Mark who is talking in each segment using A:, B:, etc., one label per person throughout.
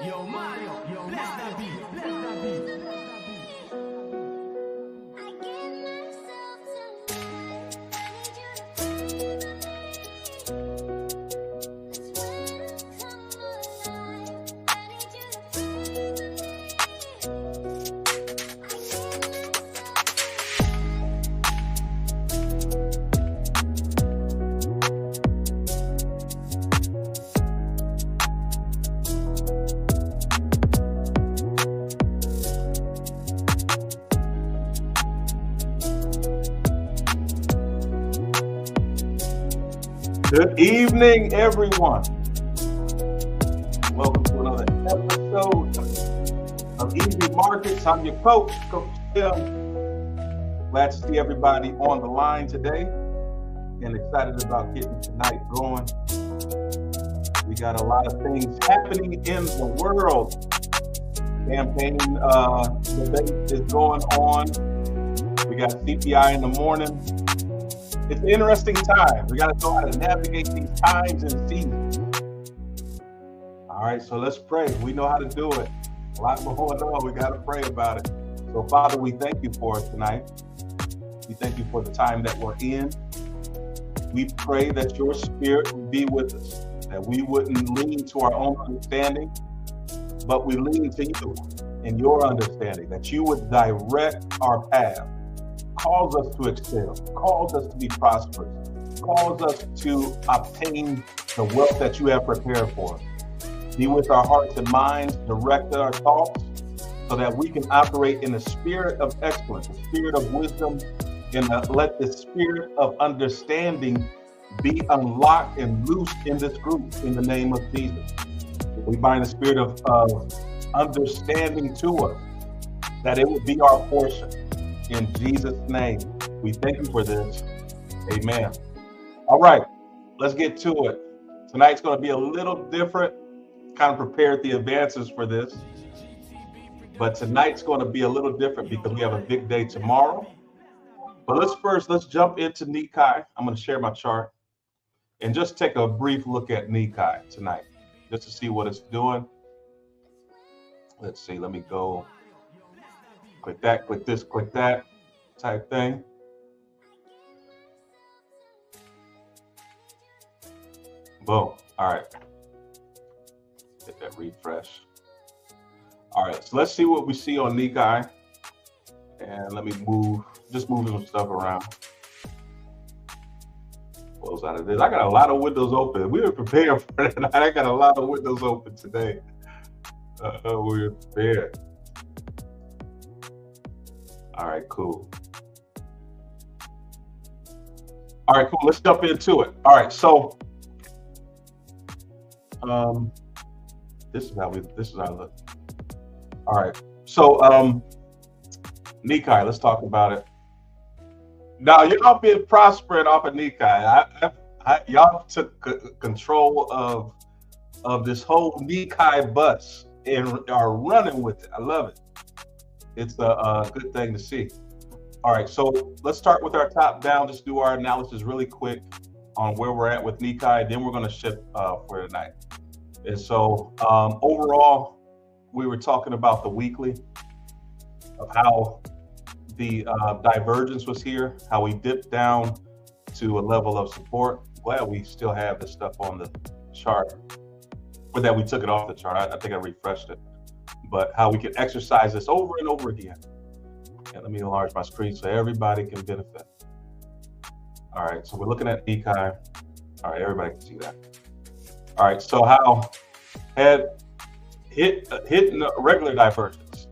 A: Yo, Mario, yo, bless that beat, bless that beat.
B: Good evening, everyone. Welcome to another episode of Easy Markets. I'm your coach, Coach Tim. Glad to see everybody on the line today and excited about getting tonight going. We got a lot of things happening in the world. Campaign debate is going on. We got CPI in the morning. It's an interesting time. We got to know how to navigate these times and seasons. All right, so let's pray. We know how to do it. A lot going on. We got to pray about it. So, Father, we thank you for it tonight. We thank you for the time that we're in. We pray that your spirit would be with us, that we wouldn't lean to our own understanding, but we lean to you and your understanding, that you would direct our path. Calls us to excel, calls us to be prosperous, calls us to obtain the wealth that you have prepared for us. Be with our hearts and minds, direct our thoughts, so that we can operate in the spirit of excellence, the spirit of wisdom, and let the spirit of understanding be unlocked and loosed in this group in the name of Jesus. We bind the spirit of understanding to us, that it would be our portion. In Jesus' name, we thank you for this. Amen. All right, let's get to it. Tonight's going to be a little different. Kind of prepared the advances for this. But tonight's going to be a little different because we have a big day tomorrow. But let's jump into Nikkei. I'm going to share my chart and just take a brief look at Nikkei tonight, just to see what it's doing. Let's see, let me go. Click that, click this, click that type thing. Boom. All right. Hit that refresh. All right. So let's see what we see on Nikkei. And let me move some stuff around. Close out of this. I got a lot of windows open. We were prepared for that. I got a lot of windows open today. We were prepared. All right, cool. All right, cool. Let's jump into it. All right, so This is how I look. All right. So Nikkei, let's talk about it. Now y'all been prospering off of Nikkei. Y'all took control of this whole Nikkei bus and are running with it. I love it. It's a good thing to see. All right, so let's start with our top down. Just do our analysis really quick on where we're at with Nikkei. Then we're going to shift for tonight. And so overall, we were talking about the weekly of how the divergence was here, how we dipped down to a level of support. Glad we still have this stuff on the chart, or that we took it off the chart. I think I refreshed it, but how we can exercise this over and over again. And let me enlarge my screen so everybody can benefit. All right, so we're looking at Nikkei. All right, everybody can see that. All right, so how had hitting a regular divergence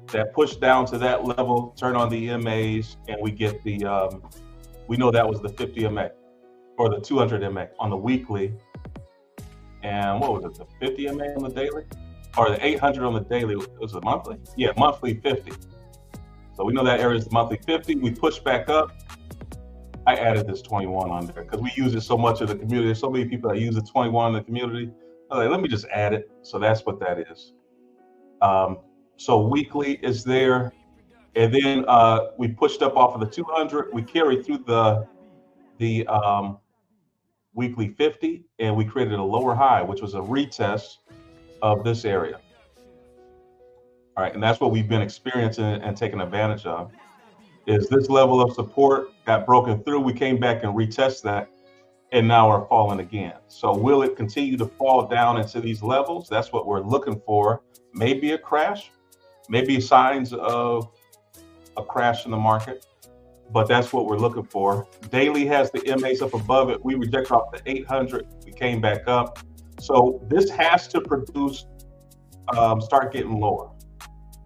B: that pushed down to that level, turn on the MAs, and we get the, we know that was the 50 MA or the 200 MA on the weekly. And what was it, the 50 MA on the daily? Or the 800 on the daily, was it monthly? Yeah, monthly 50. So we know that area is the monthly 50. We push back up. I added this 21 on there because we use it so much in the community. There's so many people that use the 21 in the community. I was like, let me just add it. So that's what that is. So weekly is there. And then we pushed up off of the 200. We carried through the weekly 50, and we created a lower high, which was a retest of this area. All right, and that's what we've been experiencing and taking advantage of, is this level of support got broken through. We came back and retested that, and now we're falling again. So will it continue to fall down into these levels? That's what we're looking for. Maybe a crash, maybe signs of a crash in the market, but that's what we're looking for. Daily has the MAs up above it. We rejected off the 800. We came back up. So this has to produce, start getting lower.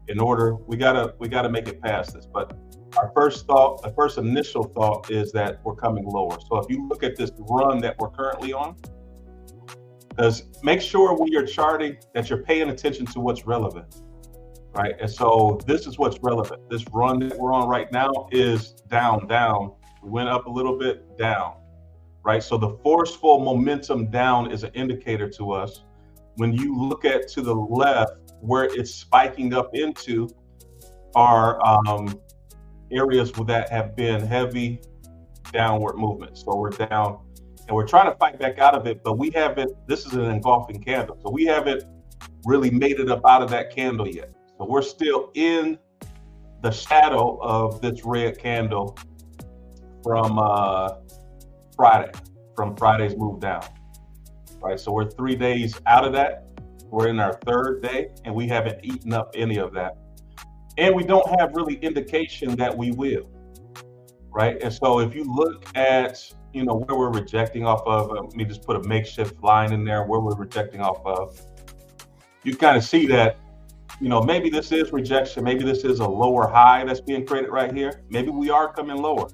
B: In order, we gotta make it past this. But our first thought, the first initial thought is that we're coming lower. So if you look at this run that we're currently on, because make sure when you're charting that you're paying attention to what's relevant, right? And so this is what's relevant. This run that we're on right now is down. We went up a little bit, down, right? So the forceful momentum down is an indicator to us. When you look at to the left, where it's spiking up into are areas that have been heavy downward movement. So we're down and we're trying to fight back out of it, but we haven't, this is an engulfing candle. So we haven't really made it up out of that candle yet. So we're still in the shadow of this red candle from Friday's move down, right? So we're 3 days out of that. We're in our third day and we haven't eaten up any of that. And we don't have really indication that we will, right? And so if you look at, you know, where we're rejecting off of, let me just put a makeshift line in there, where we're rejecting off of, you kind of see that, you know, maybe this is rejection, maybe this is a lower high that's being created right here. Maybe we are coming lower.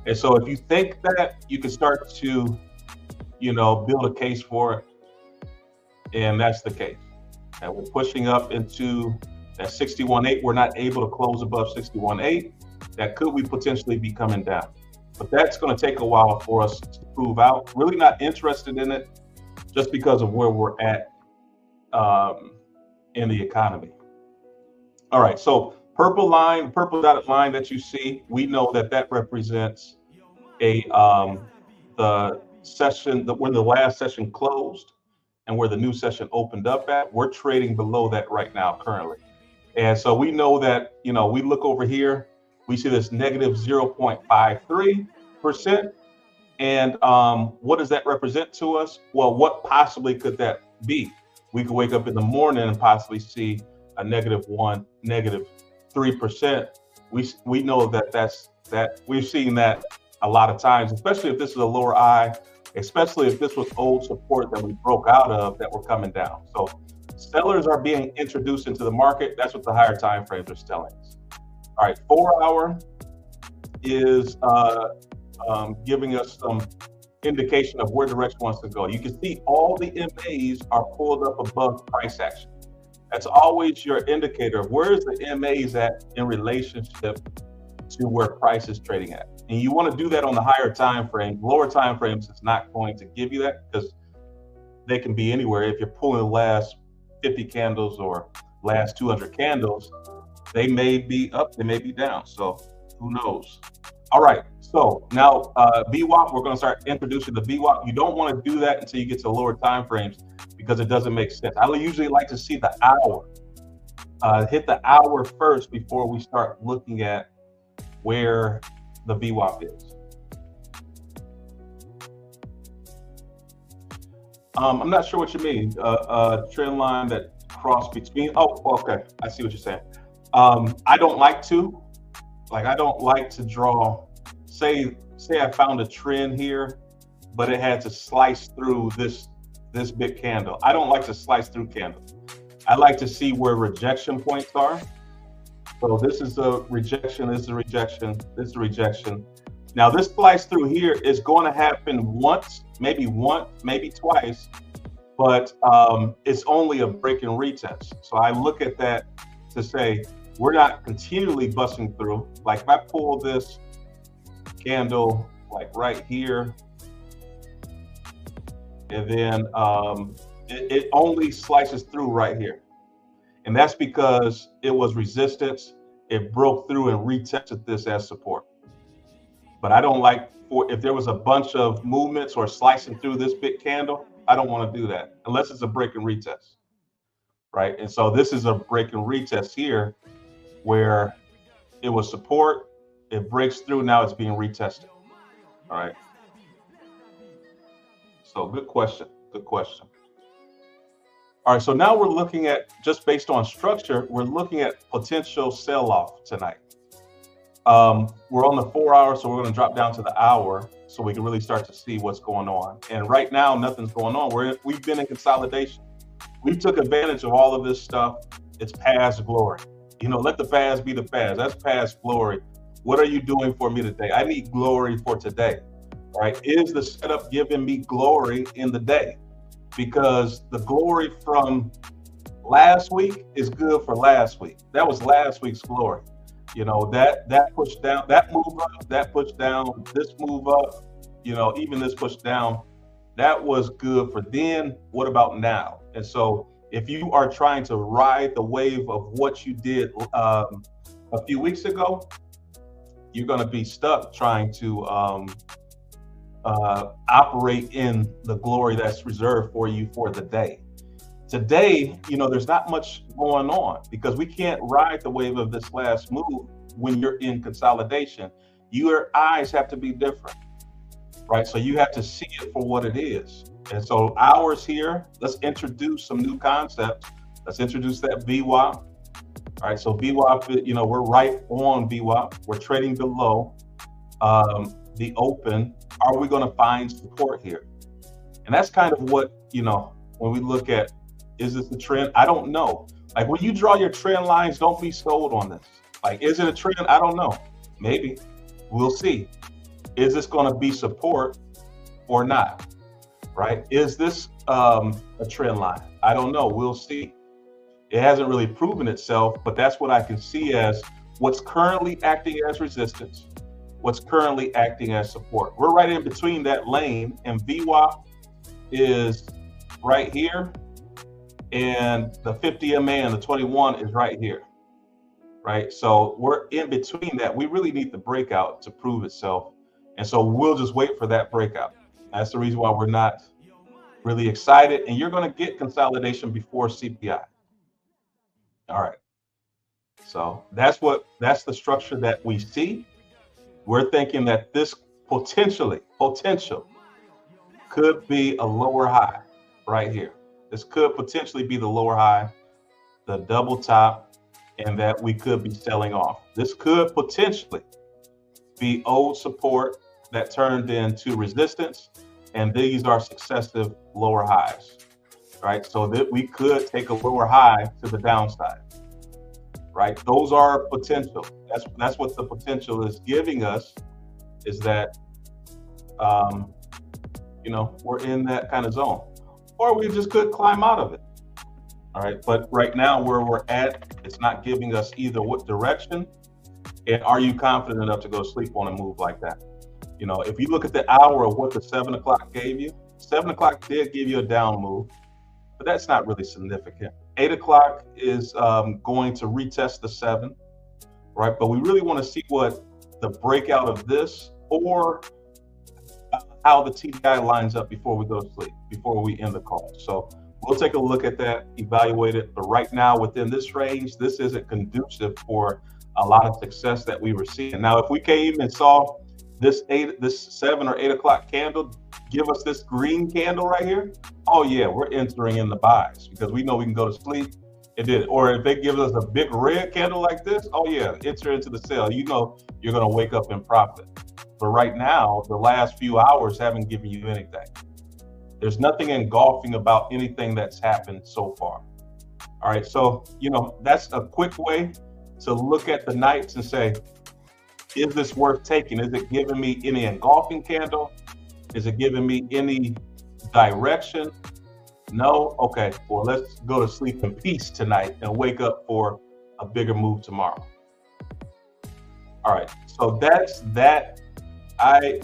B: And so if you think that, you can start to, you know, build a case for it. And that's the case. And we're pushing up into that 61.8. We're not able to close above 61.8. That could we potentially be coming down. But that's going to take a while for us to prove out. Really not interested in it just because of where we're at in the economy. All right, so purple line, purple dotted line that you see, we know that that represents a the session, when the last session closed and where the new session opened up at. We're trading below that right now currently. And so we know that, you know, we look over here, we see this negative 0.53%. And what does that represent to us? Well, what possibly could that be? We could wake up in the morning and possibly see a -1, -3%. We know that we've seen that a lot of times, especially if this is a lower high, especially if this was old support that we broke out of that we're coming down. So sellers are being introduced into the market. That's what the higher time frames are telling us. All right, 4 hour is giving us some indication of where direction wants to go. You can see all the MAs are pulled up above price action. That's always your indicator of where is the MAs at in relationship to where price is trading at. And you want to do that on the higher time frame. Lower time frames, it's not going to give you that because they can be anywhere. If you're pulling the last 50 candles or last 200 candles, they may be up, they may be down. So who knows? All right. So now VWAP, we're going to start introducing the VWAP. You don't want to do that until you get to lower time frames because it doesn't make sense. I usually like to see the hour, hit the hour first before we start looking at where the VWAP is. I'm not sure what you mean. Trend line that cross between. Oh, okay. I see what you're saying. I don't like to. I don't like to draw. Say I found a trend here, but it had to slice through this big candle. I don't like to slice through candles. I like to see where rejection points are. So this is a rejection, this is a rejection, this is a rejection. Now this slice through here is going to happen once, maybe twice, but it's only a break and retest. So I look at that to say, we're not continually busting through. Like if I pull this candle like right here, and then it only slices through right here. And that's because it was resistance. It broke through and retested this as support. But I don't like, if there was a bunch of movements or slicing through this big candle, I don't want to do that unless it's a break and retest, right? And so this is a break and retest here where it was support, it breaks through, now it's being retested, all right? So good question, good question. All right, so now we're looking at, just based on structure, we're looking at potential sell-off tonight. We're on the 4 hour, so we're gonna drop down to the hour so we can really start to see what's going on. And right now, nothing's going on. We've been in consolidation. We took advantage of all of this stuff. It's past glory. You know, let the past be the past. That's past glory. What are you doing for me today? I need glory for today, right? Is the setup giving me glory in the day? Because the glory from last week is good for last week. That was last week's glory. You know, that pushed down, that move up, that pushed down, this move up, you know, even this push down, that was good for then. What about now? And so if you are trying to ride the wave of what you did a few weeks ago, you're going to be stuck trying to operate in the glory that's reserved for you for the day. Today, you know, there's not much going on because we can't ride the wave of this last move when you're in consolidation. Your eyes have to be different, right? So you have to see it for what it is. And so hours here, let's introduce some new concepts. Let's introduce that VWAP. All right, so VWAP, you know, we're right on VWAP. We're trading below the open. Are we going to find support here? And that's kind of what, you know, when we look at, is this a trend? I don't know. Like when you draw your trend lines, don't be sold on this. Like, is it a trend? I don't know. Maybe. We'll see. Is this going to be support or not? Right? Is this a trend line? I don't know. We'll see. It hasn't really proven itself, but that's what I can see as what's currently acting as resistance, what's currently acting as support. We're right in between that lane, and VWAP is right here, and the 50 MA and the 21 is right here, right? So we're in between that. We really need the breakout to prove itself, and so we'll just wait for that breakout. That's the reason why we're not really excited, and you're going to get consolidation before CPI. All right, so that's the structure that we see. We're thinking that this potential could be a lower high right here. This could potentially be the lower high, the double top, and that we could be selling off. This could potentially be old support that turned into resistance, and these are successive lower highs, right? So that we could take a lower high to the downside, right? Those are potential. That's what the potential is giving us, is that we're in that kind of zone, or we just could climb out of it. All right, but right now where we're at, it's not giving us either what direction, and are you confident enough to go sleep on a move like that? If you look at the hour of what the 7 o'clock gave you, 7 o'clock did give you a down move, but that's not really significant. 8 o'clock is going to retest the 7, right? But we really want to see what the breakout of this or how the TDI lines up before we go to sleep, before we end the call. So we'll take a look at that, evaluate it. But right now, within this range, this isn't conducive for a lot of success that we were seeing. Now, if we came and saw this 7 or 8 o'clock candle give us this green candle right here, oh yeah, we're entering in the buys because we know we can go to sleep. It did. Or if it gives us a big red candle like this, oh yeah, enter into the sale. You're going to wake up in profit. But right now, the last few hours haven't given you anything. There's nothing engulfing about anything that's happened so far. All right, so that's a quick way to look at the nights and say, is this worth taking? Is it giving me any engulfing candle? Is it giving me any direction? No? Okay, well, let's go to sleep in peace tonight and wake up for a bigger move tomorrow. All right, so that's that.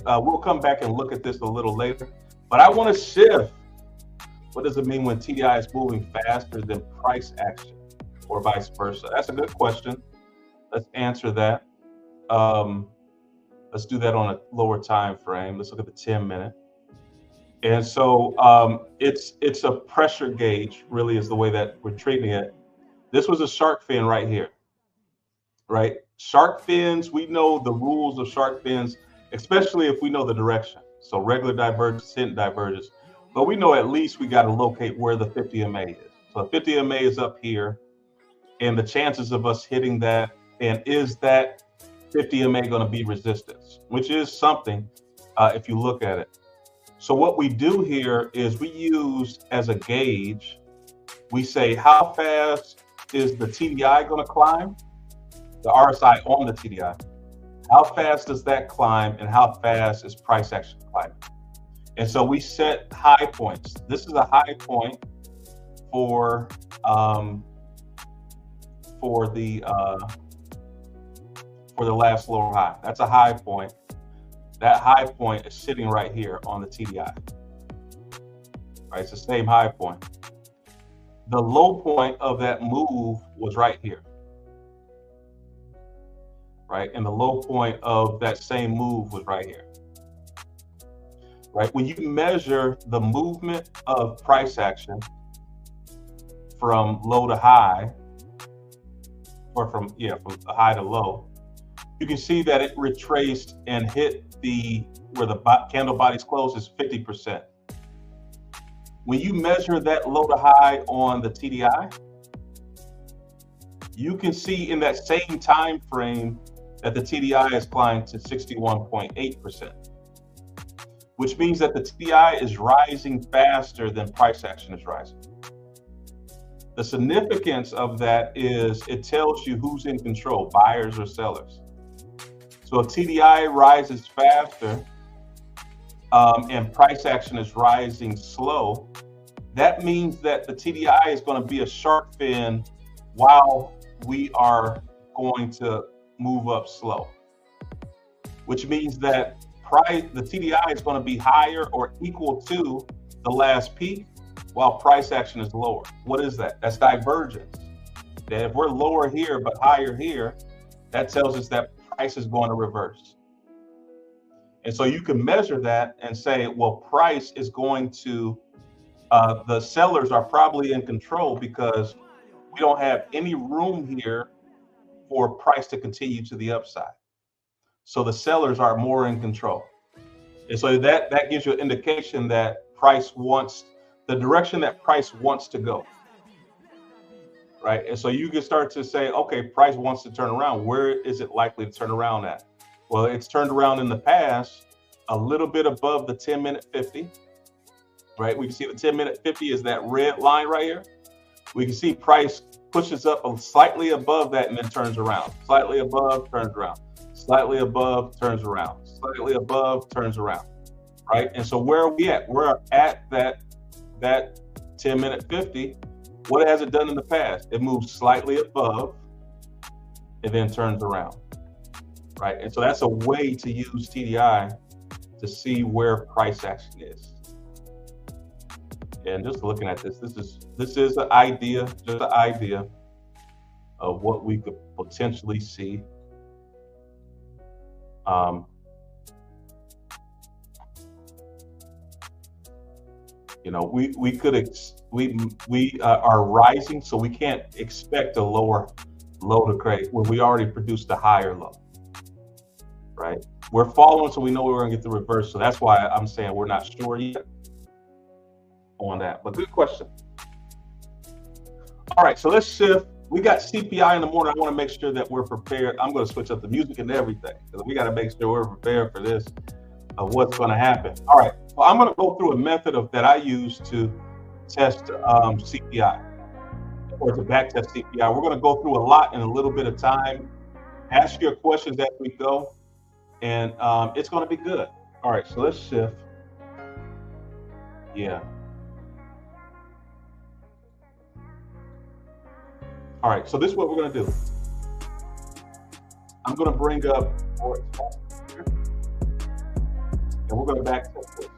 B: We'll come back and look at this a little later, but I want to shift. What does it mean when TDI is moving faster than price action or vice versa? That's a good question. Let's answer that. Let's do that on a lower time frame. Let's look at the 10-minute. And so it's a pressure gauge, really, is the way that we're treating it. This was a shark fin right here, right? Shark fins, we know the rules of shark fins, especially if we know the direction. So regular divergence, hidden divergence. But we know at least we got to locate where the 50 MA is. So 50 MA is up here, and the chances of us hitting that, and is that 50 MA going to be resistance, which is something if you look at it. So what we do here is we use as a gauge, we say how fast is the TDI going to climb, the RSI on the TDI. How fast does that climb and how fast is price action climbing? And so we set high points. This is a high point for the last lower high. That's a high point. That high point is sitting right here on the TDI. Right, it's the same high point. The low point of that move was right here. Right, and the low point of that same move was right here. Right, when you measure the movement of price action from low to high, or from high to low, you can see that it retraced and hit where the candle body's close is 50%. When you measure that low to high on the TDI, you can see in that same time frame that the TDI has climbed to 61.8%, which means that the TDI is rising faster than price action is rising. The significance of that is it tells you who's in control, buyers or sellers. So if TDI rises faster and price action is rising slow, that means that the TDI is going to be a shark fin while we are going to move up slow, which means that the TDI is going to be higher or equal to the last peak while price action is lower. What is that? That's divergence. That if we're lower here but higher here, that tells us that price is going to reverse. And so you can measure that and say, well, price is going to, the sellers are probably in control because we don't have any room here for price to continue to the upside. So the sellers are more in control. And so that gives you an indication that price wants, the direction that price wants to go. Right, and so you can start to say, okay, price wants to turn around. Where is it likely to turn around at? Well, it's turned around in the past a little bit above the 10-minute 50. Right, we can see the 10-minute 50 is that red line right here. We can see price pushes up slightly above that and then turns around. Slightly above, turns around. Slightly above, turns around. Slightly above, turns around. right? And so where are we at? We're at that 10-minute 50. What has it done in the past? It moves slightly above and then turns around, right? And so that's a way to use TDI to see where price action is. And just looking at this is an idea, just an idea of what we could potentially see. You know, we are rising, so we can't expect a lower low to create when we already produced a higher low, right? We're following, so we know we're going to get the reverse. So that's why I'm saying we're not sure yet on that. But good question. All right, so let's shift. We got CPI in the morning. I want to make sure that we're prepared. I'm going to switch up the music and everything because we got to make sure we're prepared for this, of what's going to happen. All right, well, I'm going to go through a method that I use to test CPI or to back test CPI. We're going to go through a lot in a little bit of time. Ask your questions as we go, and it's going to be good. All right, so let's shift. Yeah. All right, so this is what we're going to do. I'm going to bring up Forex Factory, and we're going to back test this.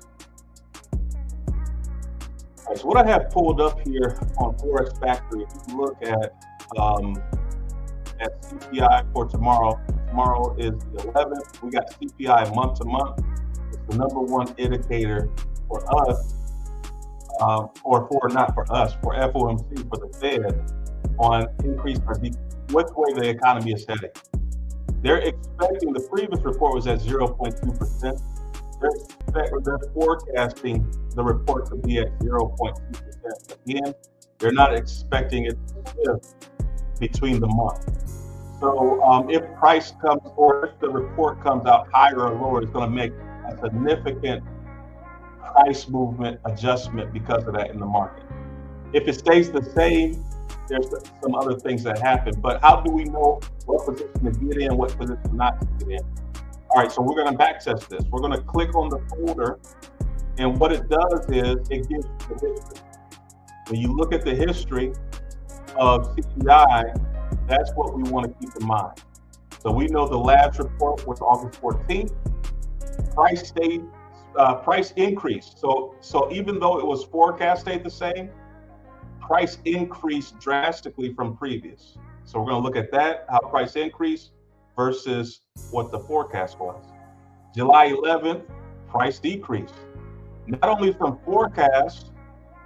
B: All right, so what I have pulled up here on Forex Factory, if you look at CPI for tomorrow. Tomorrow is the 11th. We got CPI month to month. It's the number one indicator for us, or for not for us, for FOMC, for the Fed, on increase or which way the economy is heading. They're expecting, the previous report was at 0.2%. They're forecasting the report to be at 0.2%. Again, they're not expecting it to shift between the months. So if price comes, or if the report comes out higher or lower, it's going to make a significant price movement adjustment because of that in the market. If it stays the same, there's some other things that happen. But how do we know what position to get in, what position not to get in? All right, so we're going to back test this. We're going to click on the folder, and what it does is it gives you the history. When you look at the history of CPI, that's what we want to keep in mind. So we know the last report was August 14th. Price increased. So even though it was forecast stayed the same, price increased drastically from previous. So we're going to look at that, how price increased versus what the forecast was. July 11th, price decreased, not only from forecast,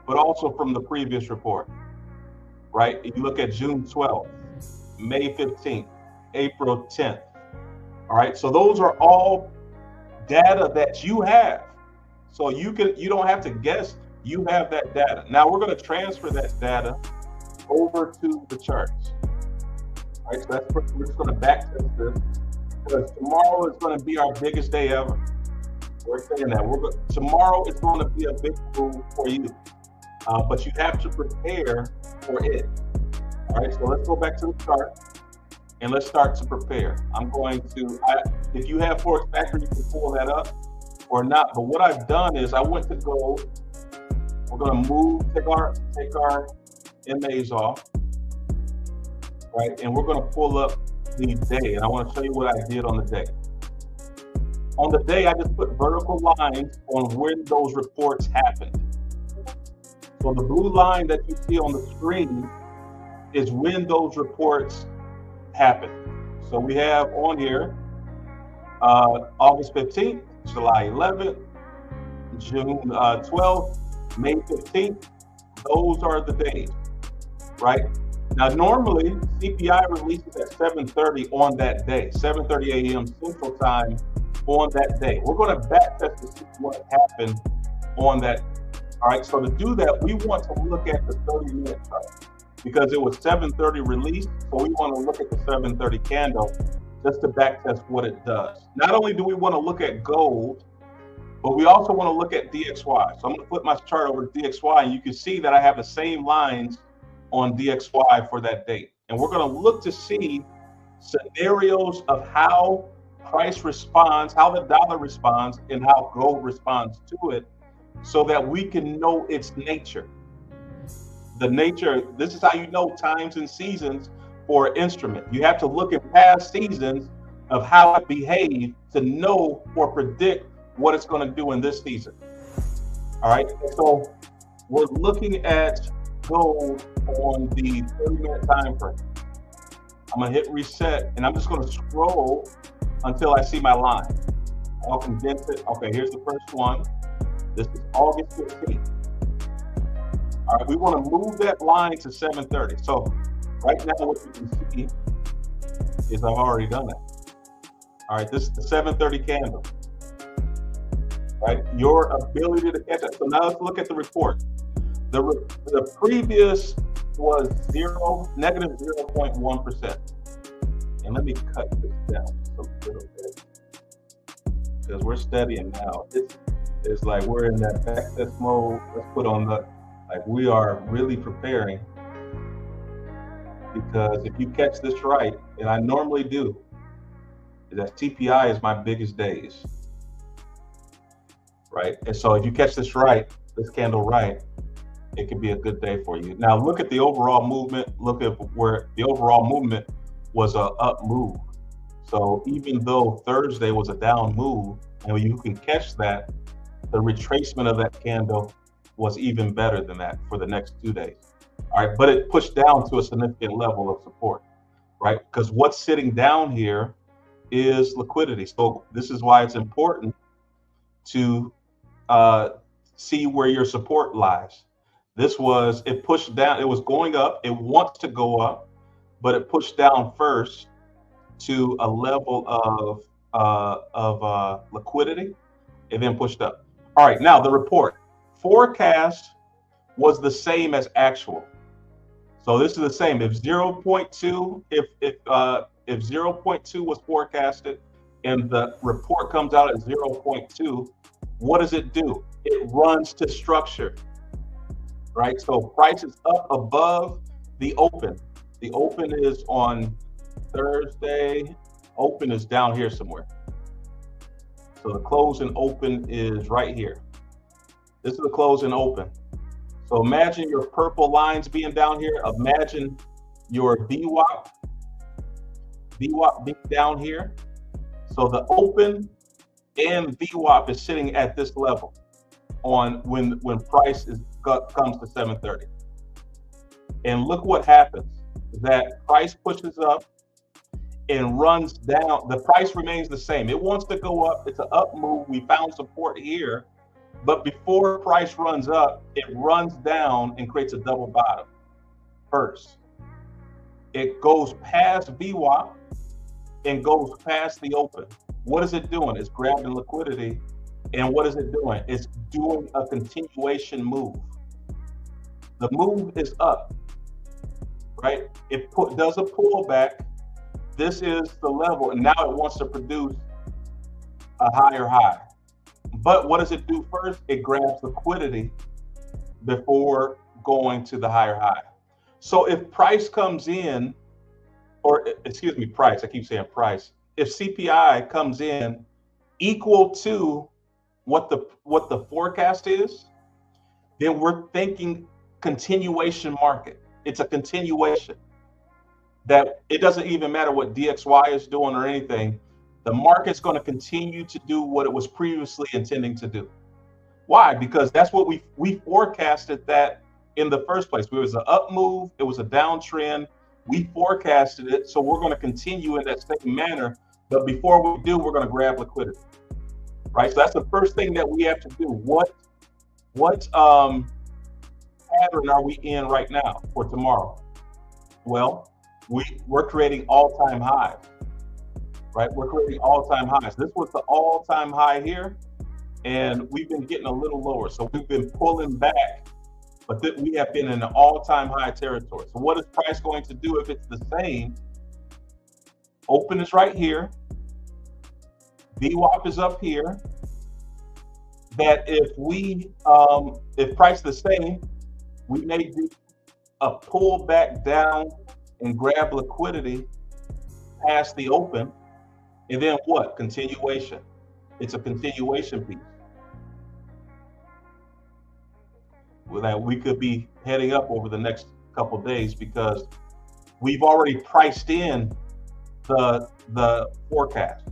B: but also from the previous report, right? If you look at June 12th, May 15th, April 10th, all right? So those are all data that you have. So you don't have to guess, you have that data. Now we're going to transfer that data over to the charts. All right, so we're just going to back test this, because tomorrow is going to be our biggest day ever. We're saying that tomorrow is going to be a big move for you, but you have to prepare for it. All right, so let's go back to the chart and let's start to prepare. I'm going to, if you have Forex Factory, you can pull that up or not. But what I've done is I went to gold. We're going to take our MAs off, right? And we're going to pull up the day. And I want to show you what I did on the day. On the day, I just put vertical lines on when those reports happened. So the blue line that you see on the screen is when those reports happen. So we have on here August 15th, July 11th, June 12th, May 15th. Those are the days, right? Now, normally CPI releases at 7:30 on that day, 7:30 a.m. Central Time on that day. We're going to back test to see what happened on that. All right, so to do that, we want to look at the 30-minute chart, because it was 7:30 release, so we want to look at the 7:30 candle just to back test what it does. Not only do we want to look at gold, but we also want to look at DXY. So I'm going to flip my chart over to DXY, and you can see that I have the same lines on DXY for that date. And we're going to look to see scenarios of how price responds, how the dollar responds, and how gold responds to it, so that we can know its nature. The nature, this is how you know times and seasons for an instrument. You have to look at past seasons of how it behaved to know or predict what it's going to do in this season. All right, so we're looking at gold on the 30-minute time frame. I'm going to hit reset, and I'm just going to scroll until I see my line. I'll condense it. Okay, here's the first one. This is August 15th. All right, we want to move that line to 7:30. So right now what you can see is I've already done it. All right, this is the 7:30 candle. Right, your ability to catch it. So now let's look at the report. The previous was negative 0.1%. And let me cut this down just a little bit, because we're studying now. It's like we're in that backtest mode. Let's put on the, like, we are really preparing, because if you catch this right, and I normally do, that CPI is my biggest days, right? And so if you catch this right, this candle right, it could be a good day for you. Now look at the overall movement. Look at where the overall movement was a up move. So even though Thursday was a down move, and you can catch that, the retracement of that candle was even better than that for the next 2 days. All right, but it pushed down to a significant level of support, right? Because what's sitting down here is liquidity. So this is why it's important to see where your support lies. It pushed down, it was going up, it wants to go up, but it pushed down first to a level of liquidity, and then pushed up. All right, now the report. Forecast was the same as actual. So this is the same. If 0.2, if 0.2 was forecasted and the report comes out at 0.2, what does it do? It runs to structure, right? So price is up above the open. The open is on Thursday. Open is down here somewhere. So the close and open is right here. This is the close and open. So imagine your purple lines being down here. Imagine your VWAP being down here. So the open and VWAP is sitting at this level on when price comes to 7:30. And look what happens. That price pushes up and runs down. The price remains the same. It wants to go up. It's an up move. We found support here. But before price runs up, it runs down and creates a double bottom first. It goes past VWAP and goes past the open. What is it doing? It's grabbing liquidity. And what is it doing? It's doing a continuation move. The move is up, right? It does a pullback. This is the level, and now it wants to produce a higher high. But what does it do first? It grabs liquidity before going to the higher high. So if price comes in, or excuse me, price, I keep saying price. If CPI comes in equal to what the forecast is, then we're thinking continuation market. It's a continuation. That it doesn't even matter what DXY is doing or anything. The market's going to continue to do what it was previously intending to do. Why? Because that's what we forecasted that in the first place. It was an up move, it was a downtrend. We forecasted it, so we're going to continue in that same manner. But before we do, we're going to grab liquidity, right? So that's the first thing that we have to do. What pattern are we in right now for tomorrow? Well, we're creating all-time highs, right? We're creating all-time highs. This was the all-time high here, and we've been getting a little lower. So we've been pulling back, but we have been in an all-time high territory. So what is price going to do if it's the same? Open is right here. VWAP is up here. That if price is the same, we may do a pullback down and grab liquidity past the open, And then what? Continuation. It's a continuation piece that we could be heading up over the next couple of days because we've already priced in the forecast.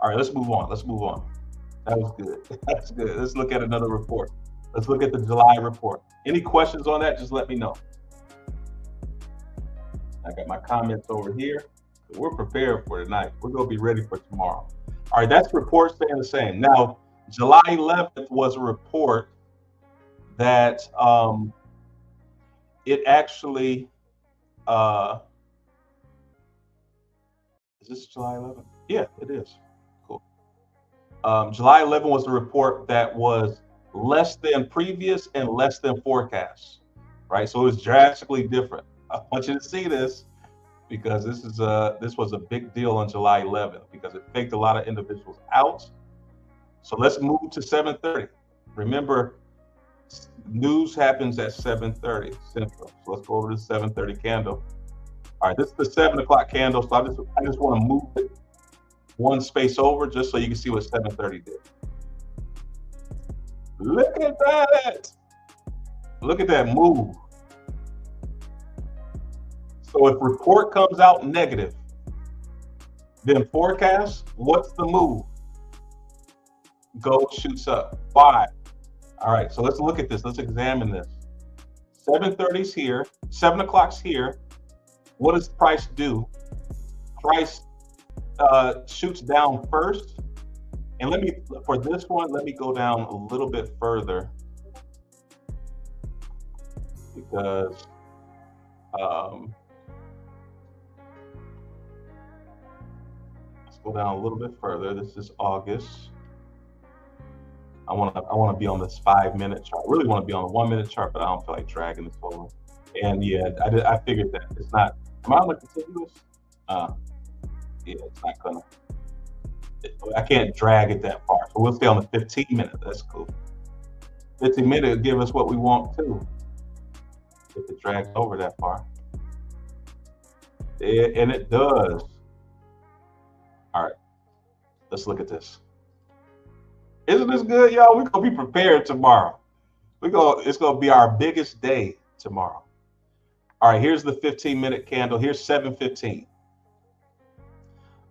B: All right, let's move on. Let's move on. That was good. That's good. Let's look at another report. Let's look at the July report. Any questions on that? Just let me know. I got my comments over here. We're prepared for tonight. We're going to be ready for tomorrow. All right, that's report staying the same. Now, July 11th was a report that it actually, is this July 11th? Yeah, it is. Cool. July 11th was a report that was less than previous and less than forecast, right? So it was drastically different. I want you to see this because this was a big deal on July 11th because it faked a lot of individuals out. So let's move to 7:30. Remember, news happens at 7:30 Central. So let's go over to the 7:30 candle. All right, this is the 7 o'clock candle. So I just want to move it one space over just so you can see what 7:30 did. Look at that. Look at that move. So if report comes out negative, then forecast, what's the move? Gold shoots up. Why? All right, so let's look at this. Let's examine this. 7:30's here, 7 o'clock's here. What does price do? Price shoots down first. And for this one, let me go down a little bit further because let's go down a little bit further. This is August. I want to be on this 5-minute chart. I really want to be on the 1-minute chart, but I don't feel like dragging this over. And yeah, I figured that it's not. Am I on the continuous? Yeah, it's not gonna. I can't drag it that far, so we'll stay on the 15-minute. That's cool. 15-minute will give us what we want too. If it drags over that far, and it does. All right, let's look at this. Isn't this good, y'all? We're gonna be prepared tomorrow. It's gonna be our biggest day tomorrow. All right, here's the 15-minute candle. Here's 7:15.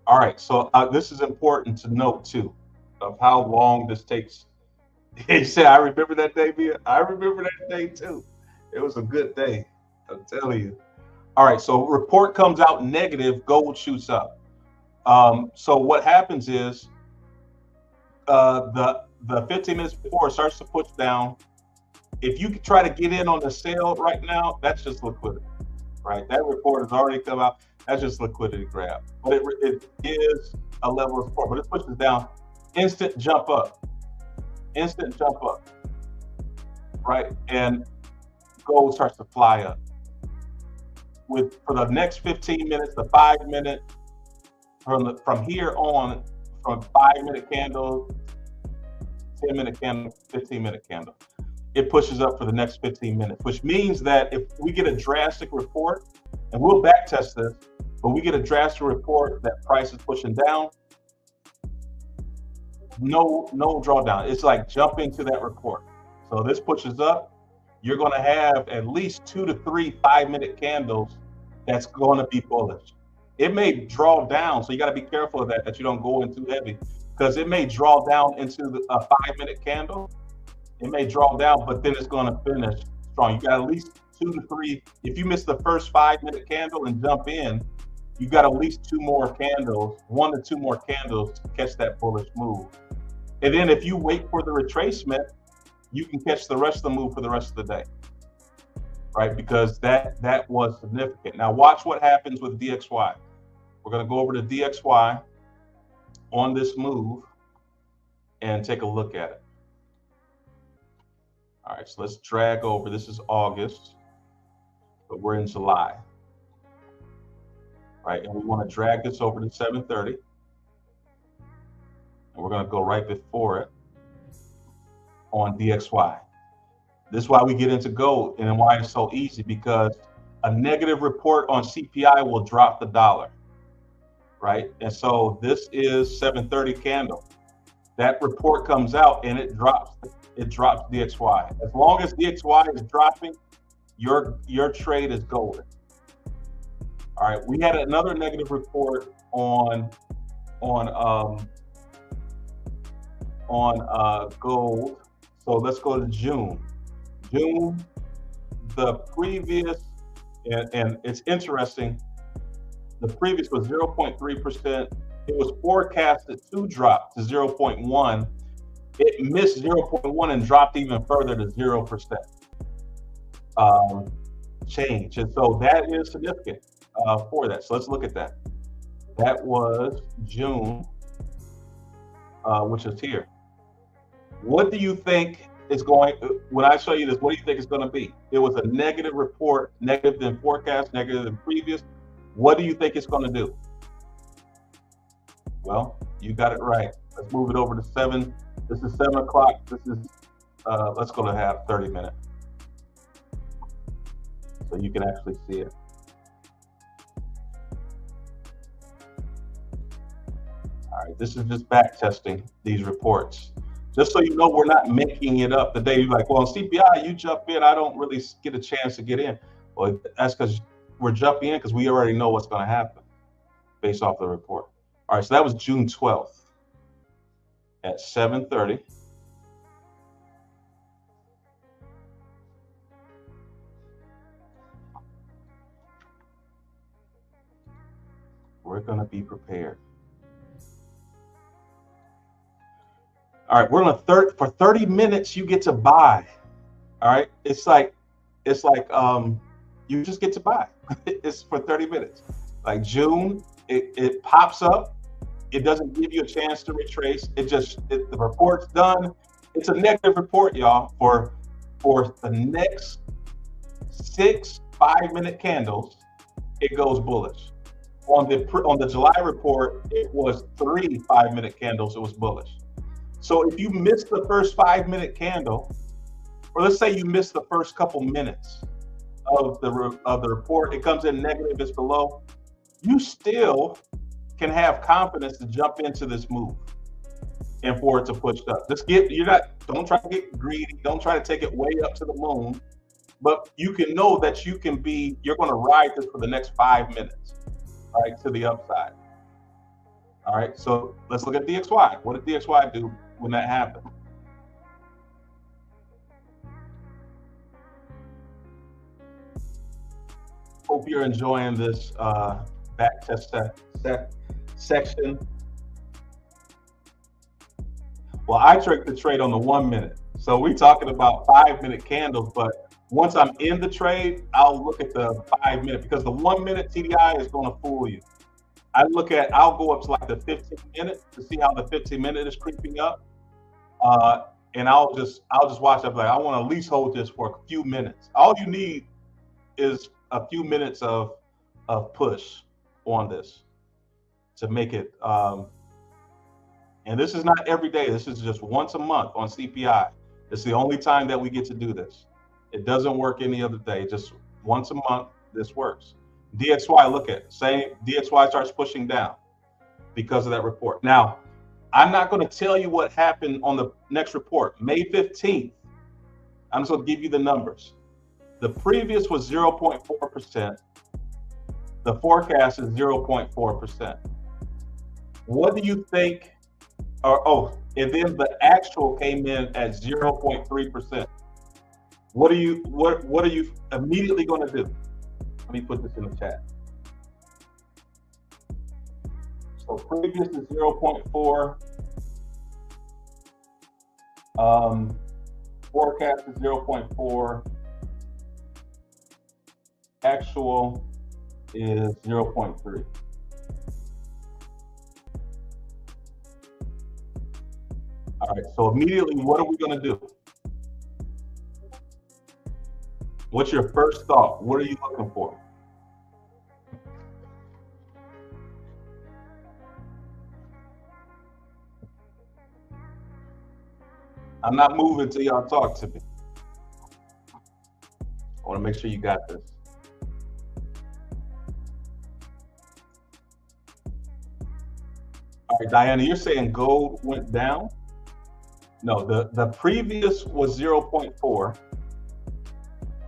B: All right, so this is important to note too, of how long this takes. He said, "I remember that day, Mia. I remember that day too. It was a good day. I'm telling you." All right, so report comes out negative, gold shoots up. So what happens is the 15 minutes before it starts to push down. If you try to get in on the sale right now, that's just liquidity, right? That report has already come out. That's just liquidity grab. But it is a level of support. But it pushes down, instant jump up, right? And gold starts to fly up. For the next 15 minutes, the 5-minute, from here on, from 5-minute candle, 10-minute candle, 15-minute candle, it pushes up for the next 15 minutes, which means that if we get a drastic report, and we'll back test this, but we get a drastic report that price is pushing down, no drawdown. It's like jump into that report. So this pushes up, you're going to have at least 2 to 3 5-minute candles that's going to be bullish. It may draw down, so you got to be careful of that you don't go in too heavy, because it may draw down into a 5-minute candle. It may draw down, but then it's going to finish strong. You got at least 2 to 3. If you miss the first 5-minute candle and jump in, you got at least 2 more candles, 1 to 2 more candles to catch that bullish move. And then if you wait for the retracement, you can catch the rest of the move for the rest of the day, right? Because that was significant. Now watch what happens with DXY. We're going to go over to DXY on this move and take a look at it. All right, so let's drag over. This is August, but we're in July, right? And we want to drag this over to 7:30, and we're going to go right before it on DXY. This is why we get into gold and why it's so easy, because a negative report on CPI will drop the dollar, right? And so this is 7:30 candle. That report comes out and it drops DXY. As long as DXY is dropping, your trade is golden. All right, we had another negative report on gold. So let's go to June. June, the previous, and it's interesting, the previous was 0.3%. It was forecasted to drop to 0.1. It missed 0.1 and dropped even further to 0% change. And so that is significant for that. So let's look at that. That was June, which is here. What do you think is going, when I show you this, what do you think it's going to be? It was a negative report, negative than forecast, negative than previous. What do you think it's going to do? Well, you got it right. Let's move it over to 7. This is 7 o'clock. This is, let's go to half 30 minutes. So you can actually see it. All right, this is just back testing these reports. Just so you know, we're not making it up the day you're like, well, on CPI, you jump in, I don't really get a chance to get in. Well, that's because we're jumping in because we already know what's going to happen based off the report. All right, so that was June 12th at 7:30. We're going to be prepared. All right, we're on for 30 minutes, you get to buy. All right, it's like you just get to buy. It's for 30 minutes. Like June, it pops up. It doesn't give you a chance to retrace. The report's done. It's a negative report, y'all. For the next 6 5-minute candles, it goes bullish. On the July report, it was 3 5-minute candles. It was bullish. So if you miss the first 5-minute candle, or let's say you miss the first couple minutes of the report, it comes in negative, it's below, you still can have confidence to jump into this move and for it to push up. Don't try to get greedy, don't try to take it way up to the moon, but you can know that you're going to ride this for the next 5 minutes, right, to the upside. All right, so let's look at DXY. What did DXY do when that happened? Hope you're enjoying this back test section. Well, I trick the trade on the 1 minute. So we're talking about 5-minute candles, but once I'm in the trade, I'll look at the 5 minute because the 1 minute TDI is going to fool you. I'll go up to like the 15 minute to see how the 15 minute is creeping up. And I'll just watch it. Like, I want to at least hold this for a few minutes. All you need is a few minutes of push on this to make it. And this is not every day. This is just once a month on CPI. It's the only time that we get to do this. It doesn't work any other day. Just once a month, this works. DXY, look at it. Same, DXY starts pushing down because of that report. Now, I'm not going to tell you what happened on the next report. May 15th, I'm just going to give you the numbers. The previous was 0.4%. The forecast is 0.4%. What do you think? And then the actual came in at 0.3%. What are you immediately going to do? Let me put this in the chat. So previous is 0.4. Forecast is 0.4. Actual is 0.3. All right, so immediately, what are we going to do? What's your first thought? What are you looking for? I'm not moving till y'all talk to me. I want to make sure you got this. right, Diana, you're saying gold went down? No, the previous was 0.4.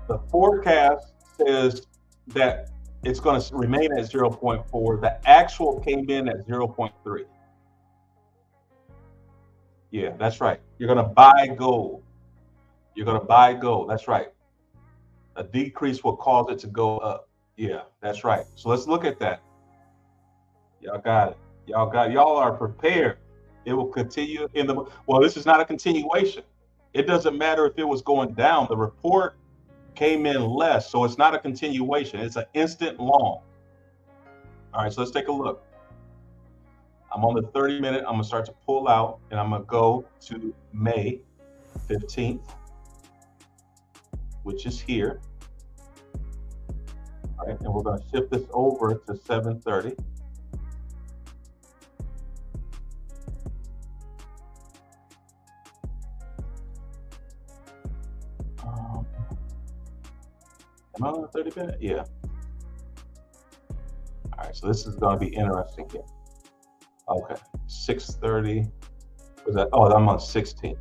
B: The forecast says that it's going to remain at 0.4. The actual came in at 0.3. Yeah, that's right. You're going to buy gold. You're going to buy gold. That's right. A decrease will cause it to go up. Yeah, that's right. So let's look at that. Y'all got it. Y'all are prepared. It will continue in the, well, this is not a continuation. It doesn't matter if it was going down. The report came in less, so it's not a continuation. It's an instant long. All right, so let's take a look. I'm on the 30-minute. I'm gonna start to pull out, and I'm gonna go to May 15th, which is here. All right, and we're gonna shift this over to 7:30. Am I on the 30-minute? Yeah. All right, so this is going to be interesting here. Okay, 6:30. Was that? Oh, I'm on 16th.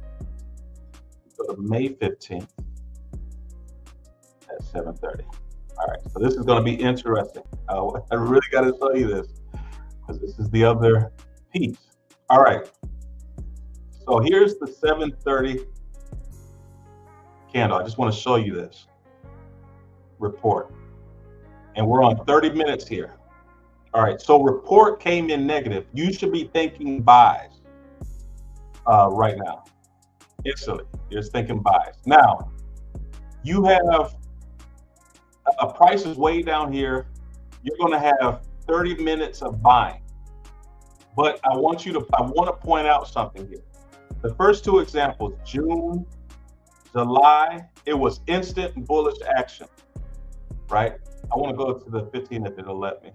B: Go to May 15th at 7:30. All right, so this is going to be interesting. I really got to show you this because this is the other piece. All right, so here's the 7:30 candle. I just want to show you this report, and we're on 30 minutes here. All right, so report came in negative. You should be thinking buys right now. Instantly, you're just thinking buys. Now, you have prices way down here. You're going to have 30 minutes of buying. But I want to point out something here. The first two examples, June, July, it was instant bullish action. Right? I want to go to the 15 if it'll let me.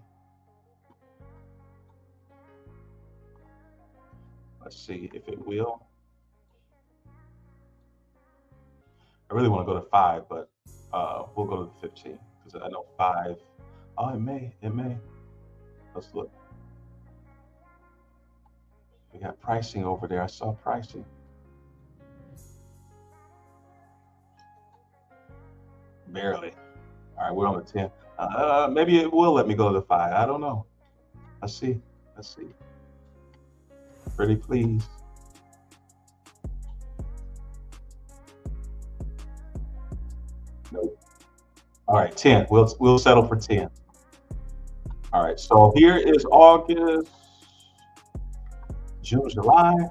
B: Let's see if it will. I really want to go to 5, but we'll go to the 15 because I know 5. Oh, it may. Let's look. We got pricing over there. I saw pricing. Barely. All right, we're on the 10. Maybe it will let me go to the 5. I don't know. Let's see. Pretty please. Nope. All right, 10. We'll settle for 10. All right, so here is August, June, July,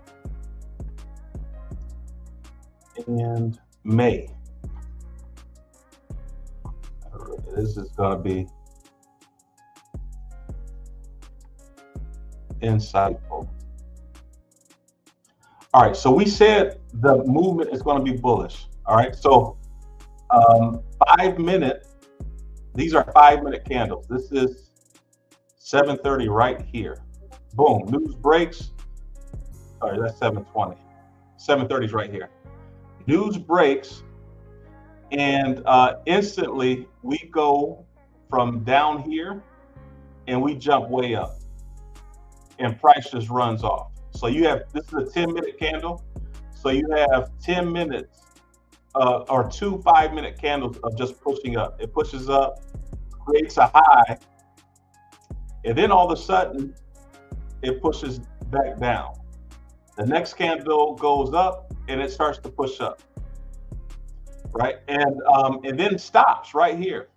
B: and May. This is going to be insightful. All right, so we said the movement is going to be bullish. All right, so 5-minute, these are 5-minute candles. This is 7:30 right here. Boom, news breaks. Sorry, that's 7:20. 7:30 is right here. News breaks. And instantly we go from down here and we jump way up and price just runs off. So you have, this is a 10-minute candle. So you have 10 minutes or 2 5-minute candles of just pushing up. It pushes up, creates a high, and then all of a sudden it pushes back down. The next candle goes up and it starts to push up. Right, and then stops right here.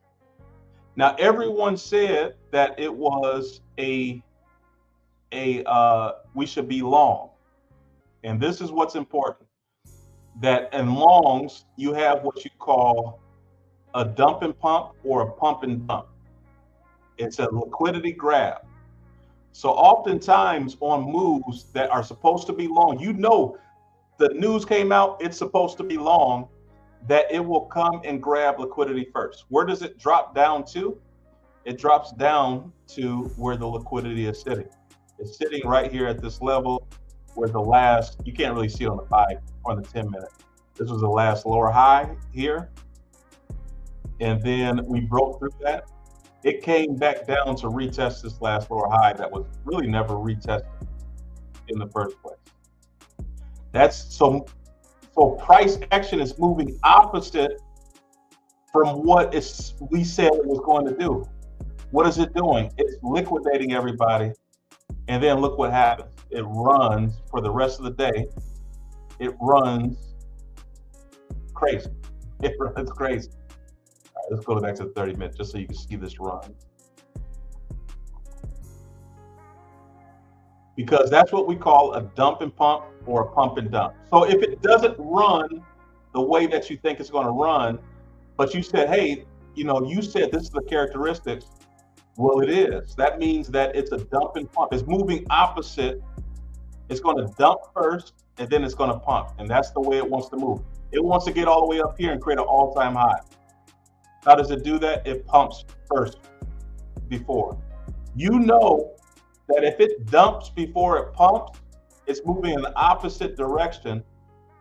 B: Now, everyone said that it was we should be long, and this is what's important. That in longs you have what you call a dump and pump or a pump and dump. It's a liquidity grab. So oftentimes on moves that are supposed to be long, you know, the news came out, it's supposed to be long, that it will come and grab liquidity first. Where does it drop down to? It drops down to where the liquidity is sitting. It's sitting right here at this level where the last, you can't really see it on the 5 or the 10-minute. This was the last lower high here. And then we broke through that. It came back down to retest this last lower high that was really never retested. in the first place. That's so price action is moving opposite from what we said it was going to do. What is it doing? It's liquidating everybody. And then look what happens. It runs for the rest of the day. It runs crazy. It runs crazy. All right, let's go back to the 30 minutes just so you can see this run. Because that's what we call a dump and pump or a pump and dump. So if it doesn't run the way that you think it's going to run, but you said, hey, you said this is the characteristics. Well, it is. That means that it's a dump and pump. It's moving opposite. It's going to dump first, and then it's going to pump. And that's the way it wants to move. It wants to get all the way up here and create an all-time high. How does it do that? It pumps first before. You know that if it dumps before it pumps, it's moving in the opposite direction,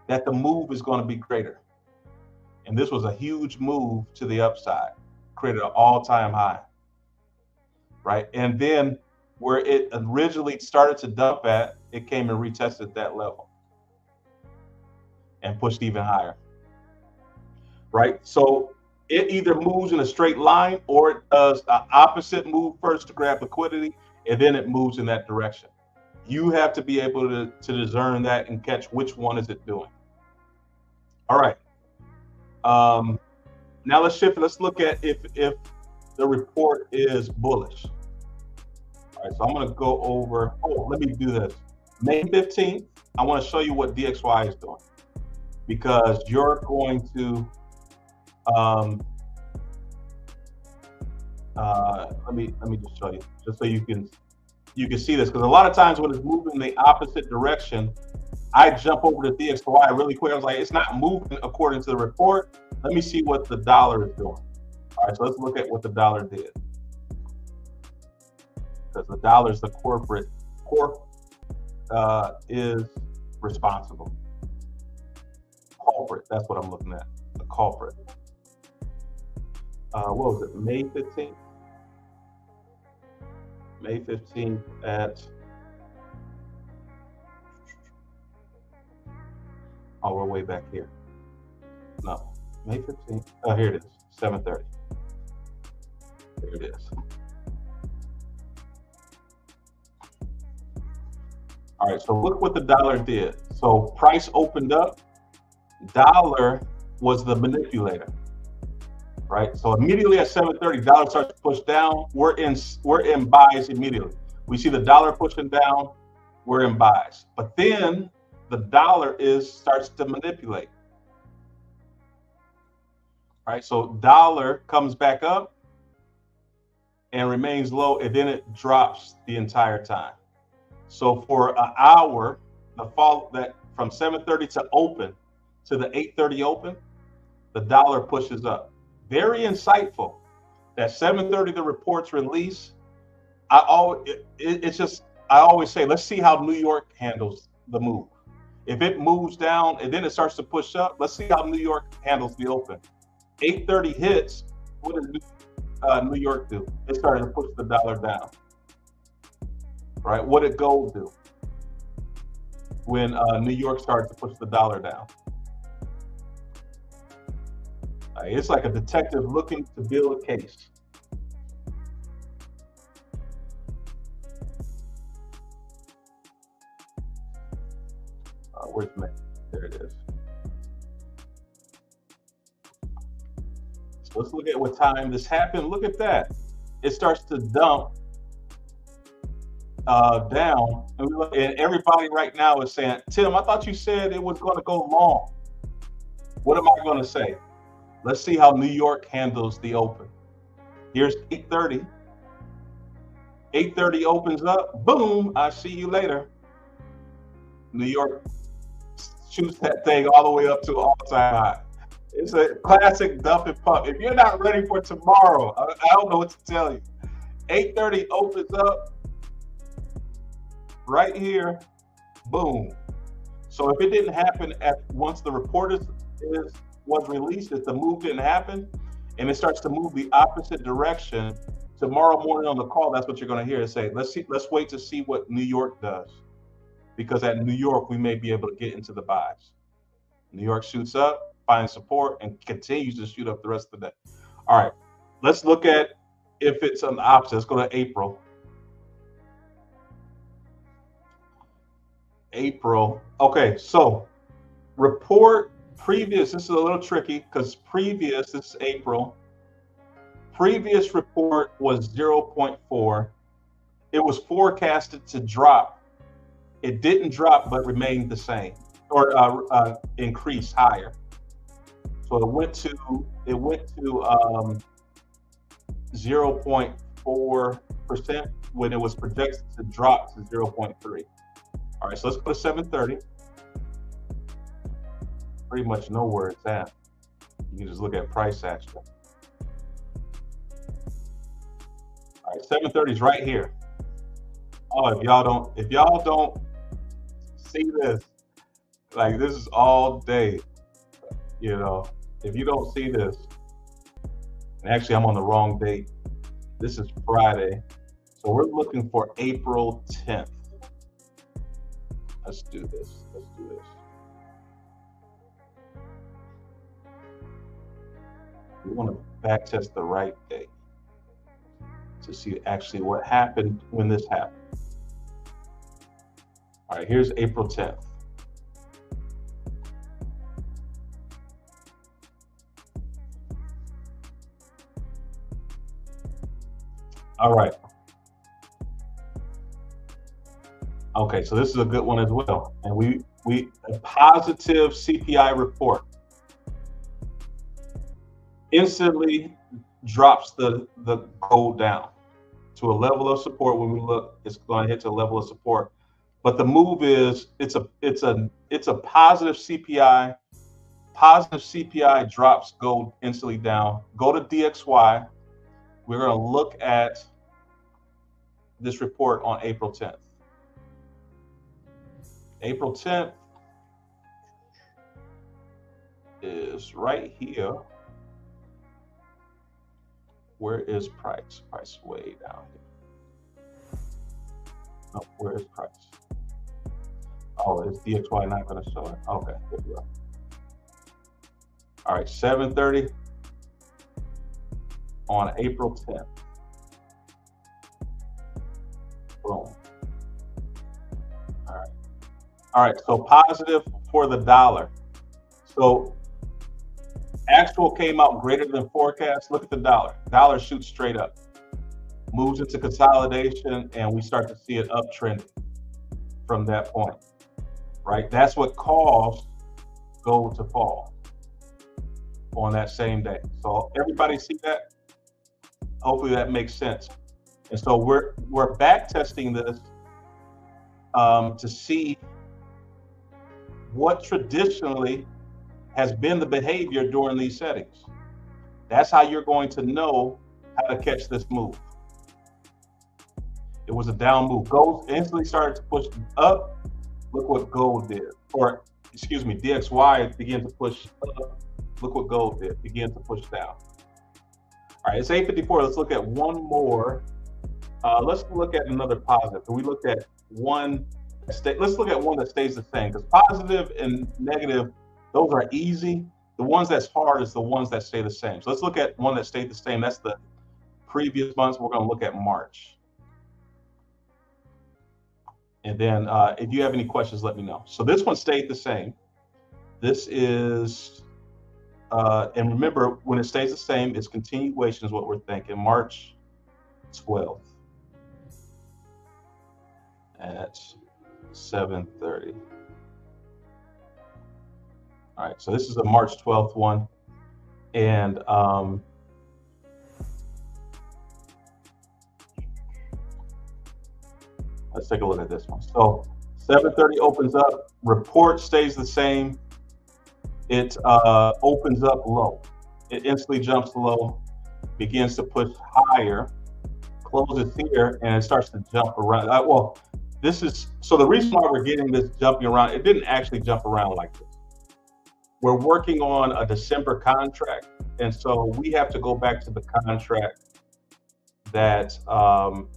B: that the move is going to be greater. And this was a huge move to the upside, created an all-time high, right? And then where it originally started to dump at, it came and retested that level and pushed even higher, right? So it either moves in a straight line or it does the opposite move first to grab liquidity, and then it moves in that direction. You have to be able to discern that and catch which one is it doing. All right. Now let's shift. Let's look at if the report is bullish. All right, so I'm going to go over. Oh, let me do this. May 15th, I want to show you what DXY is doing, because you're going to let me just show you, just so you can see this, because a lot of times when it's moving in the opposite direction, I jump over to DXY really quick. I was like, it's not moving according to the report. Let me see what the dollar is doing. All right, so let's look at what the dollar did, because the dollar is the corporate is responsible. Culprit, that's what I'm looking at, the culprit. What was it, May 15th? May 15th at, oh, we're way back here. No, May 15th, oh, here it is, 7:30. There it is. All right, so look what the dollar did. So price opened up, dollar was the manipulator, right? So immediately at 7:30, dollar starts to push down. We're in buys immediately. We see the dollar pushing down, we're in buys. But then the dollar starts to manipulate. All right, so dollar comes back up and remains low, and then it drops the entire time. So for an hour, the fall that from 7:30 to open to the 8:30 open, the dollar pushes up. Very insightful. That 7:30 the reports release. I always say, let's see how New York handles the move. If it moves down and then it starts to push up, let's see how New York handles the open. 8:30 hits. What does New York do? It started to push the dollar down. Right? What did gold do when New York started to push the dollar down? It's like a detective looking to build a case. Where's May? There it is. So let's look at what time this happened. Look at that. It starts to dump down, and everybody right now is saying, Tim, I thought you said it was going to go long. What am I going to say? Let's see how New York handles the open. Here's 8:30. 8:30 opens up. Boom. I see you later. New York shoots that thing all the way up to all-time high. It's a classic dump and pump. If you're not ready for tomorrow, I don't know what to tell you. 8:30 opens up. Right here, boom. So if it didn't happen once the report was released, if the move didn't happen, and it starts to move the opposite direction, tomorrow morning on the call, that's what you're going to hear. Say, let's wait to see what New York does. because at New York, we may be able to get into the buys. New York shoots up, finds support, and continues to shoot up the rest of the day. All right, let's look at if it's an opposite. Let's go to April. April. Okay, so report previous. This is a little tricky because previous, this is April. Previous report was 0.4. It was forecasted to drop. It didn't drop, but remained the same or increase higher. So it went to 0.4% when it was projected to drop to 0.3. All right, so let's go to 730. Pretty much know where it's at. You can just look at price action. All right, 730 is right here. Oh, if y'all don't see this, like this is all day, you know. If you don't see this, and actually I'm on the wrong date. This is Friday. So we're looking for April 10th. Let's do this. We want to back test the right date to see actually what happened when this happened. All right, here's April 10th. All right. Okay, so this is a good one as well. And we a positive CPI report instantly drops the gold down to a level of support. When we look, it's going to hit to a level of support. But the move is it's a positive CPI. Positive CPI drops gold instantly down. Go to DXY. We're going to look at this report on April 10th. April 10th is right here. Where is price? Price way down here. Oh, where is price? Oh, is DXY not going to show it? Okay, here we go. All right, 730 on April 10th. Boom. All right, so positive for the dollar. So actual came out greater than forecast. Look at the dollar. Dollar shoots straight up, moves into consolidation, and we start to see it uptrending from that point, right? That's what caused gold to fall on that same day. So everybody see that? Hopefully that makes sense. And so we're back testing this to see what traditionally has been the behavior during these settings. That's how you're going to know how to catch this move. It was a down move. Gold instantly started to push up. Look what gold did. Or, excuse me, DXY began to push up. Look what gold did. Began to push down. All right, it's 8:54. Let's look at one more. Let's look at another positive. We looked at one. Let's look at one that stays the same, because positive and negative, those are easy. The ones that's hard is the ones that stay the same. So let's look at one that stayed the same. That's the previous months. We're going to look at March. And then if you have any questions, let me know. So this one stayed the same. This is, and remember, when it stays the same, its continuation is what we're thinking. March 12th at 7:30. All right, so this is a March 12th one. And let's take a look at this one. So 7:30 opens up, report stays the same. It opens up low. It instantly jumps low, begins to push higher, closes here, and it starts to jump around. Well, this is, so the reason why we're getting this jumping around, it didn't actually jump around like this. We're working on a December contract, and so we have to go back to the contract that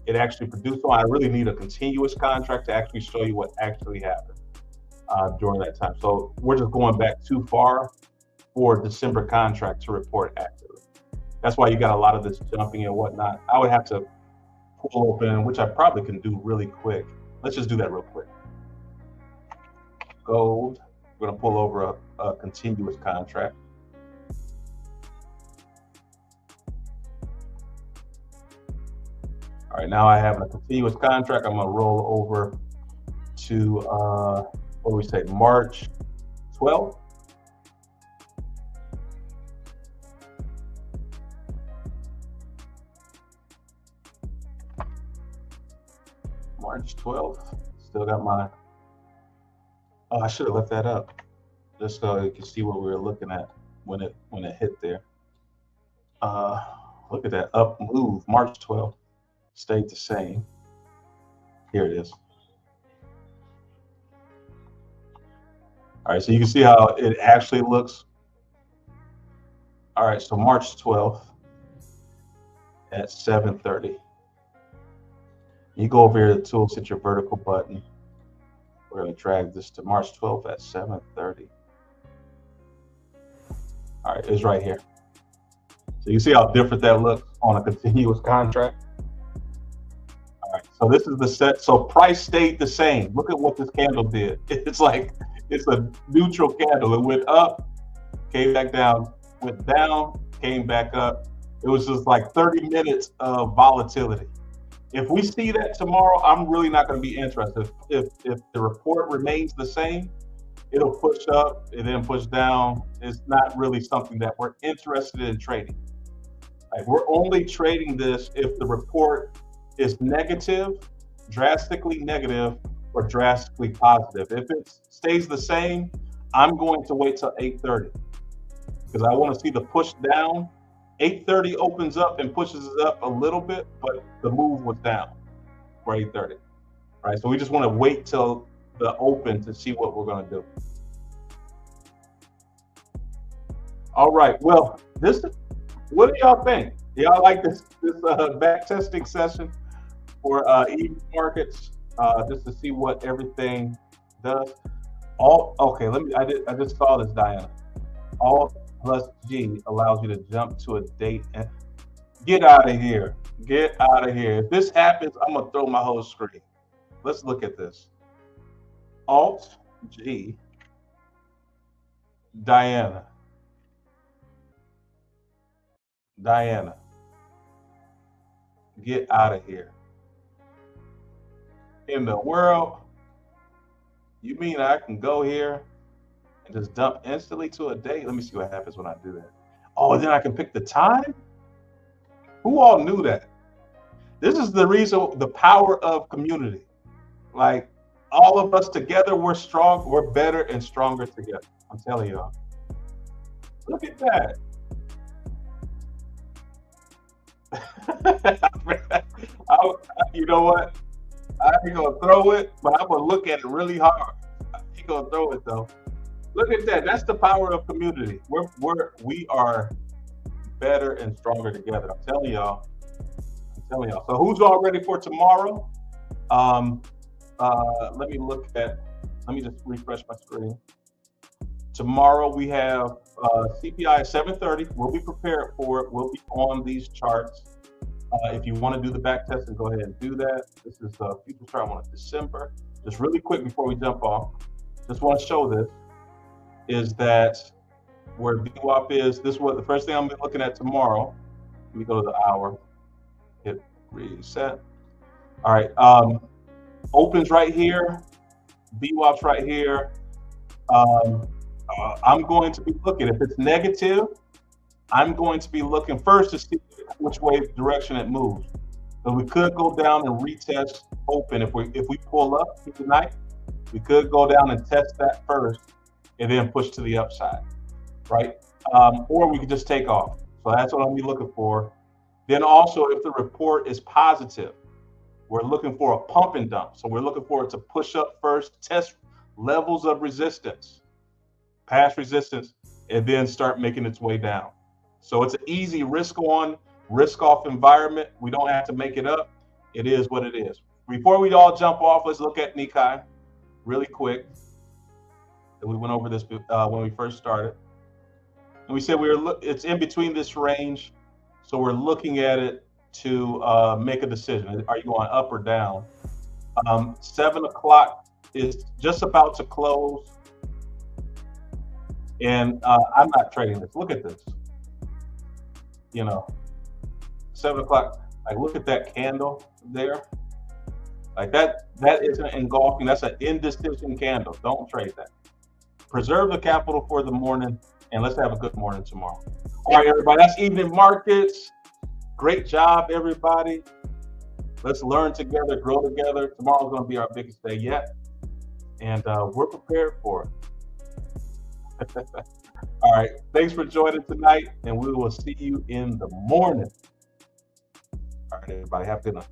B: it actually produced on. I really need a continuous contract to actually show you what actually happened during that time. So we're just going back too far for December contract to report accurately. That's why you got a lot of this jumping and whatnot. I would have to pull open, which I probably can do really quick. Let's just do that real quick. Gold. We're going to pull over a continuous contract. All right, now I have a continuous contract. I'm going to roll over to, what do we say, March 12th. March 12th. Still got my, oh, I should have left that up just so you can see what we were looking at when it hit there. Look at that up move. March 12th stayed the same. Here it is. All right, so you can see how it actually looks. All right, so March 12th at 7:30. You go over here to the tools, hit your vertical button. We're going to drag this to March 12th at 7:30. All right, it's right here. So you see how different that looks on a continuous contract. All right, so this is the set. So price stayed the same. Look at what this candle did. It's like, it's a neutral candle. It went up, came back down, went down, came back up. It was just like 30 minutes of volatility. If we see that tomorrow, I'm really not going to be interested. If the report remains the same, it'll push up and then push down. It's not really something that we're interested in trading. Like, we're only trading this if the report is negative, drastically negative, or drastically positive. If it stays the same, I'm going to wait till 8:30 because I want to see the push down. 8:30 opens up and pushes it up a little bit, but the move was down for 8:30. Right, so we just want to wait till the open to see what we're going to do. All right, well, what do y'all think? Y'all like this back testing session for EV markets, just to see what everything does? Okay, I just saw this, Diana. Alt plus G allows you to jump to a date and get out of here. Get out of here. If this happens, I'm gonna throw my whole screen. Let's look at this. Alt G, Diana, get out of here. In the world, you mean I can go here and just dump instantly to a date? Let me see what happens when I do that. Oh, then I can pick the time? Who all knew that? This is the reason, the power of community. Like, all of us together, we're strong, we're better and stronger together. I'm telling y'all. Look at that. You know what? I ain't gonna throw it, but I'm gonna look at it really hard. I ain't gonna throw it though. Look at that. That's the power of community. We are better and stronger together. I'm telling y'all. So who's all ready for tomorrow? Let me just refresh my screen. Tomorrow we have CPI at 7:30. We'll be prepared for it. We'll be on these charts. If you want to do the back testing, go ahead and do that. This is future chart on December. Just really quick before we jump off, just want to show this, is that where VWAP is, this is what the first thing I'm gonna be looking at tomorrow. Let me go to the hour, hit reset. All right, opens right here, VWAP's right here. I'm going to be looking, if it's negative, I'm going to be looking first to see which way direction it moves. So we could go down and retest open. If we pull up tonight, we could go down and test that first and then push to the upside, right? Or we could just take off. So that's what I'm gonna be looking for. Then also, if the report is positive, we're looking for a pump and dump. So we're looking for it to push up first, test levels of resistance, past resistance, and then start making its way down. So it's an easy risk on. risk off environment. We don't have to make it up. It is what it is. Before we all jump off, let's look at Nikkei really quick. We went over this when we first started. And we said it's in between this range. So we're looking at it to make a decision. Are you going up or down? 7 o'clock is just about to close. And I'm not trading this. Look at this. 7 o'clock, like look at that candle there. Like that isn't engulfing, that's an indecision candle. Don't trade that. Preserve the capital for the morning, and let's have a good morning tomorrow. All right, everybody, that's evening markets. Great job, everybody. Let's learn together, grow together. Tomorrow's going to be our biggest day yet, and we're prepared for it. All right, thanks for joining tonight, and we will see you in the morning. All right, everybody, have a good night.